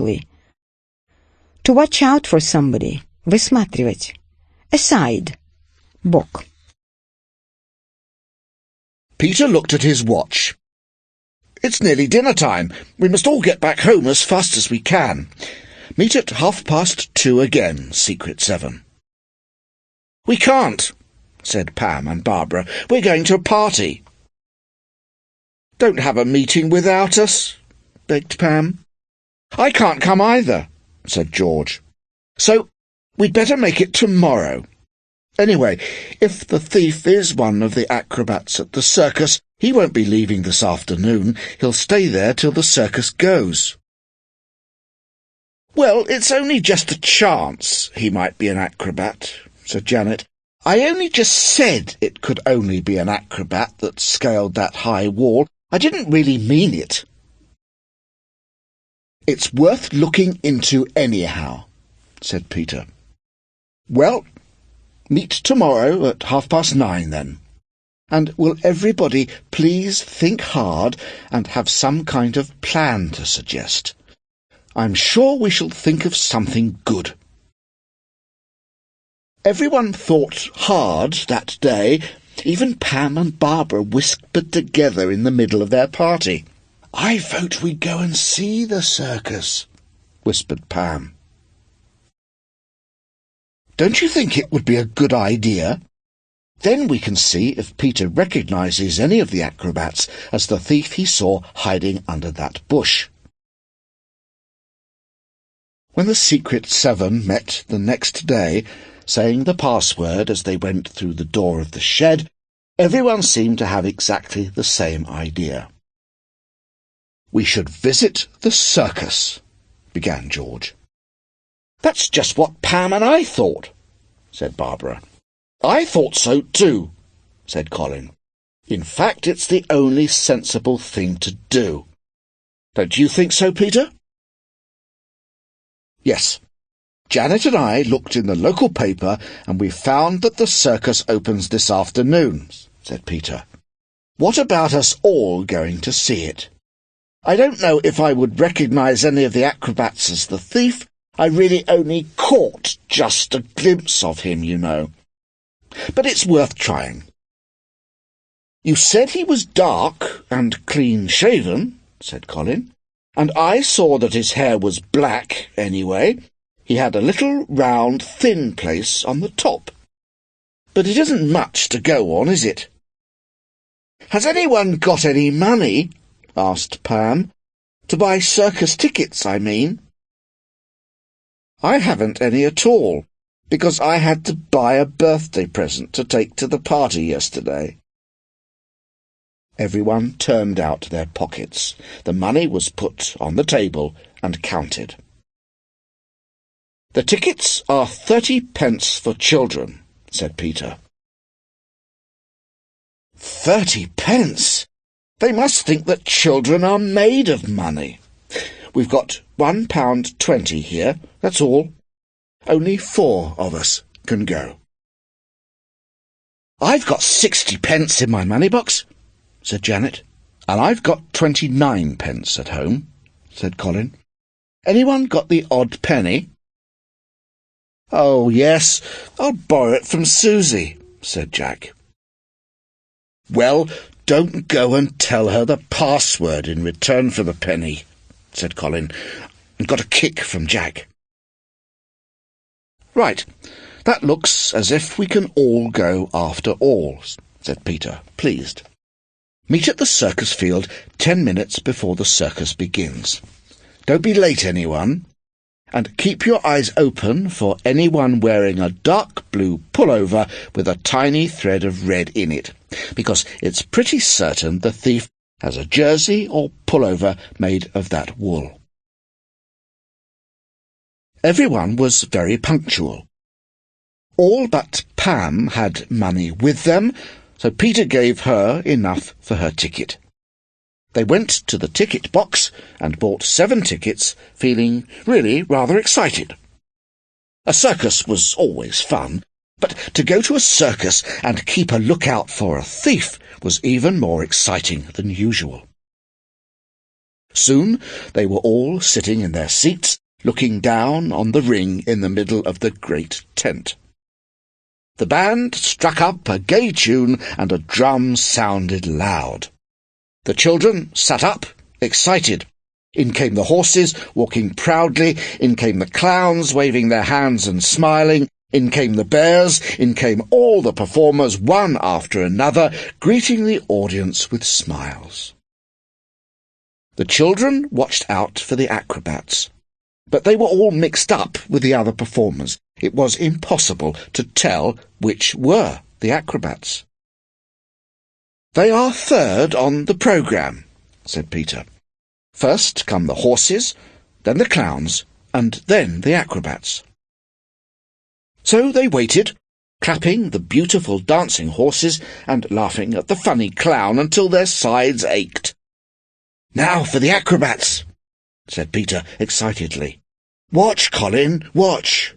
carefully. To watch out for somebody. Высматривать. Aside. Бок. Peter looked at his watch. "It's nearly dinner time. We must all get back home as fast as we can. Meet at 2:30 again, Secret 7. "We can't," said Pam and Barbara. "We're going to a party." "Don't have a meeting without us," begged Pam. "I can't come either," said George. "So we'd better make it tomorrow. Anyway, if the thief is one of the acrobats at the circus, he won't be leaving this afternoon. He'll stay there till the circus goes." "Well, it's only just a chance he might be an acrobat," said Janet. "I only just said it could only be an acrobat that scaled that high wall. I didn't really mean it." "It's worth looking into anyhow," said Peter. "Well, meet tomorrow at 9:30 then. And will everybody please think hard and have some kind of plan to suggest? I'm sure we shall think of something good." Everyone thought hard that day. Even Pam and Barbara whispered together in the middle of their party. "I vote we go and see the circus," whispered Pam. "Don't you think it would be a good idea? Then we can see if Peter recognises any of the acrobats as the thief he saw hiding under that bush." When the Secret 7 met the next day, saying the password as they went through the door of the shed, everyone seemed to have exactly the same idea. "We should visit the circus," began George. "That's just what Pam and I thought," said Barbara. "I thought so too," said Colin. "In fact, it's the only sensible thing to do. Don't you think so, Peter?" "Yes. Janet and I looked in the local paper and we found that the circus opens this afternoon," said Peter. "What about us all going to see it? I don't know if I would recognise any of the acrobats as the thief. I really only caught just a glimpse of him, you know. But it's worth trying." "You said he was dark and clean-shaven," said Colin, "and I saw that his hair was black anyway. He had a little round, thin place on the top. But it isn't much to go on, is it?" "Has anyone got any money?" asked Pam. "To buy circus tickets, I mean." "I haven't any at all, because I had to buy a birthday present to take to the party yesterday." Everyone turned out their pockets. The money was put on the table and counted. "The tickets are 30p for children," said Peter. 30p? They must think that children are made of money. We've got £1.20 here, that's all. Only 4 of us can go." "I've got 60p in my money box," said Janet. "And I've got 29p at home," said Colin. "Anyone got the odd penny?" "Oh, yes, I'll borrow it from Susie," said Jack. "Well, don't go and tell her the password in return for the penny," said Colin, and got a kick from Jack. "Right, that looks as if we can all go after all," said Peter, pleased. "Meet at the circus field 10 minutes before the circus begins. Don't be late, anyone. And keep your eyes open for anyone wearing a dark blue pullover with a tiny thread of red in it, because it's pretty certain the thief has a jersey or pullover made of that wool." Everyone was very punctual. All but Pam had money with them, so Peter gave her enough for her ticket. They went to the ticket box and bought 7 tickets, feeling really rather excited. A circus was always fun, but to go to a circus and keep a lookout for a thief was even more exciting than usual. Soon they were all sitting in their seats, looking down on the ring in the middle of the great tent. The band struck up a gay tune, and a drum sounded loud. The children sat up, excited. In came the horses, walking proudly. In came the clowns, waving their hands and smiling. In came the bears. In came all the performers, one after another, greeting the audience with smiles. The children watched out for the acrobats, but they were all mixed up with the other performers. It was impossible to tell which were the acrobats. "They are third on the programme," said Peter. "First come the horses, then the clowns, and then the acrobats." So they waited, clapping the beautiful dancing horses and laughing at the funny clown until their sides ached. "Now for the acrobats," said Peter excitedly. "Watch, Colin, watch."